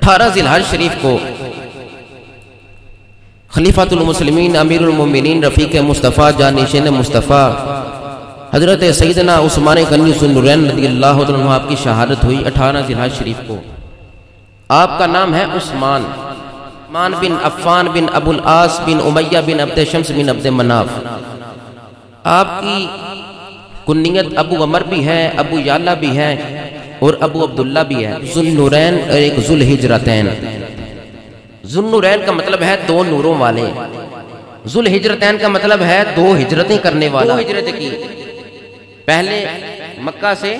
18 ذی-الحج شریف کو خلیفۃ المسلمین امیر المومنین رفیق مصطفیٰ جانشین مصطفیٰ حضرت سیدنا عثمان غنی ذو النورین رضی اللہ عنہ آپ کی شہادت ہوئی 18 ذی-الحج شریف کو۔ آپ کا نام ہے عثمان بن عفان بن ابو العاص بن امیہ بن عبد شمس بن عبد مناف۔ آپ کی کنیت ابو عمر بھی ہے، ابو یعلا بھی ہے اور ابو عبداللہ بھی ہے۔ ذو النورین اور ایک ذو الہجرتین۔ ذو النورین کا مطلب ہے دو نوروں والے، ذو الہجرتین کا مطلب ہے دو ہجرتیں کرنے والا۔ دو ہجرت کی، پہلے مکہ سے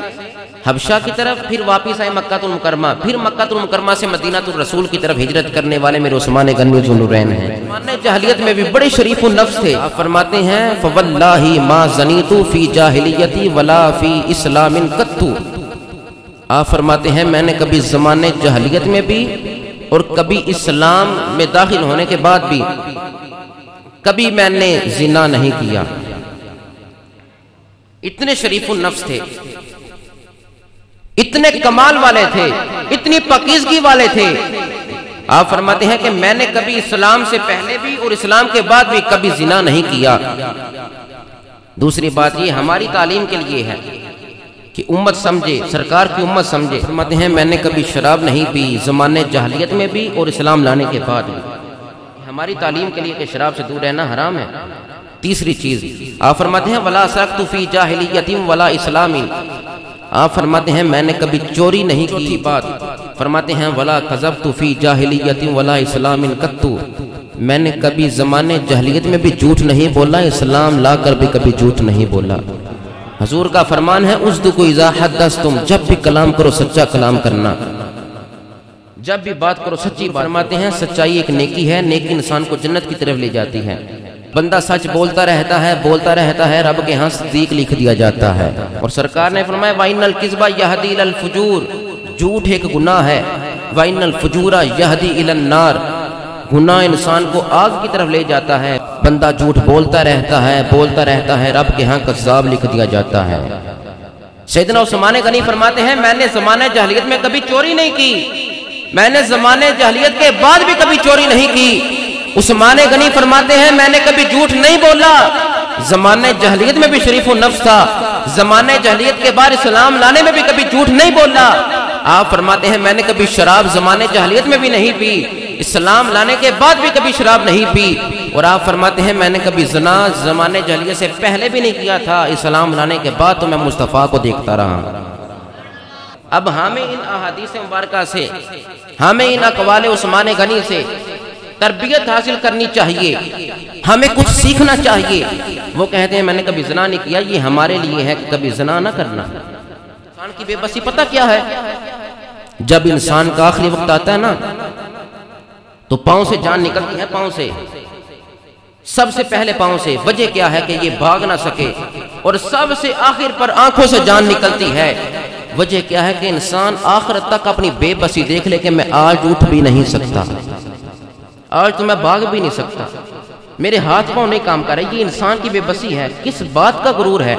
حبشہ کی طرف، پھر واپس آئے مکہ المکرمہ، پھر مکہ المکرمہ سے مدینہ الرسول کی طرف ہجرت کرنے والے میرے عثمان غنی ذو النورین ہیں۔ عثمان جاہلیت میں بھی بڑے شریف النفس تھے۔ آپ فرماتے ہیں فواللہ ما زنیت فی جاہلیتی ولا فی اسلام قط۔ آپ فرماتے ہیں میں نے کبھی زمانے جاہلیت میں بھی اور کبھی اسلام میں داخل ہونے کے بعد بھی کبھی میں نے زنا نہیں کیا۔ اتنے شریف النفس تھے، اتنے کمال والے تھے، اتنی پاکیزگی والے تھے۔ آپ فرماتے ہیں کہ میں نے کبھی اسلام سے پہلے بھی اور اسلام کے بعد بھی کبھی زنا نہیں کیا۔ دوسری بات یہ ہماری تعلیم کے لیے ہے کہ امت سمجھے، سرکار کی امت سمجھے۔ فرماتے ہیں میں نے کبھی شراب نہیں پی زمانے جاہلیت میں بھی اور اسلام لانے کے بعد بھی۔ ہماری تعلیم کے لیے کہ شراب سے دور رہنا حرام ہے۔ تیسری چیز آپ فرماتے ہیں ولا سرقت فی جاہلیت ولا اسلام۔ آپ فرماتے ہیں میں نے کبھی چوری نہیں کی۔ بات فرماتے ہیں ولا کذبت فی جاہلیت ولا اسلام قط۔ میں نے کبھی زمانے جاہلیت میں بھی جھوٹ نہیں بولا، اسلام لا کر بھی کبھی جھوٹ نہیں بولا۔ حضور کا فرمان ہے اصدقوا اذا حدثتم، جب بھی کلام کرو سچا کلام کرنا، جب بھی بات کرو سچی بات۔ فرماتے ہیں سچائی ایک نیکی ہے، نیکی انسان کو جنت کی طرف لے جاتی ہے۔ بندہ سچ بولتا رہتا ہے، رب کے ہاں صدیق لکھ دیا جاتا ہے۔ اور سرکار نے فرمایا وَإِنَّ الْكِذْبَ يَهْدِي إِلَى الْفُجُورِ، جھوٹ ایک گناہ ہے، وَإِنَّ الْفُجُورَ يَهْدِي إِلَى النَّارِ، گناہ انسان کو آگ کی طرف لے جاتا ہے۔ بندہ جھوٹ بولتا رہتا ہے، رب کے ہاں کذاب لکھ دیا جاتا ہے۔ سیدنا عثمان غنی فرماتے ہیں میں نے زمانے جاہلیت میں کبھی چوری نہیں کی، میں نے زمانے جاہلیت کے بعد بھی کبھی چوری نہیں کی۔ عثمان غنی فرماتے ہیں میں نے کبھی جھوٹ نہیں بولا، زمانے جاہلیت میں بھی شریف النفس تھا، زمانے جاہلیت کے بعد اسلام لانے میں بھی کبھی جھوٹ نہیں بولا۔ آپ فرماتے ہیں میں نے کبھی شراب زمانے جاہلیت میں بھی نہیں پی، اسلام لانے کے بعد بھی کبھی شراب نہیں پی۔ اور آپ فرماتے ہیں میں نے کبھی زنا زمانے جاہلیت سے پہلے بھی نہیں کیا تھا، اسلام لانے کے بعد تو میں مصطفیٰ کو دیکھتا رہا۔ اب ہمیں ان احادیث مبارکہ سے، ہمیں ان اقوال عثمان غنی سے تربیت حاصل کرنی چاہیے، ہمیں کچھ سیکھنا چاہیے۔ وہ کہتے ہیں میں نے کبھی زنا نہیں کیا، یہ ہمارے لیے ہے کہ کبھی زنا نہ کرنا۔ انسان کی بے بسی پتہ کیا ہے؟ جب انسان کا آخری وقت آتا ہے نا تو پاؤں سے جان نکلتی ہے، پاؤں سے، سب سے پہلے پاؤں سے۔ وجہ کیا ہے کہ یہ بھاگ نہ سکے، اور سب سے آخر پر آنکھوں سے جان نکلتی ہے۔ وجہ کیا ہے کہ انسان آخرت تک اپنی بے بسی دیکھ لے کہ میں آج اٹھ بھی نہیں سکتا، آج تو میں بھاگ بھی نہیں سکتا، میرے ہاتھ پاؤں نہیں کام کر رہے۔ یہ انسان کی بے بسی ہے، کس بات کا غرور ہے؟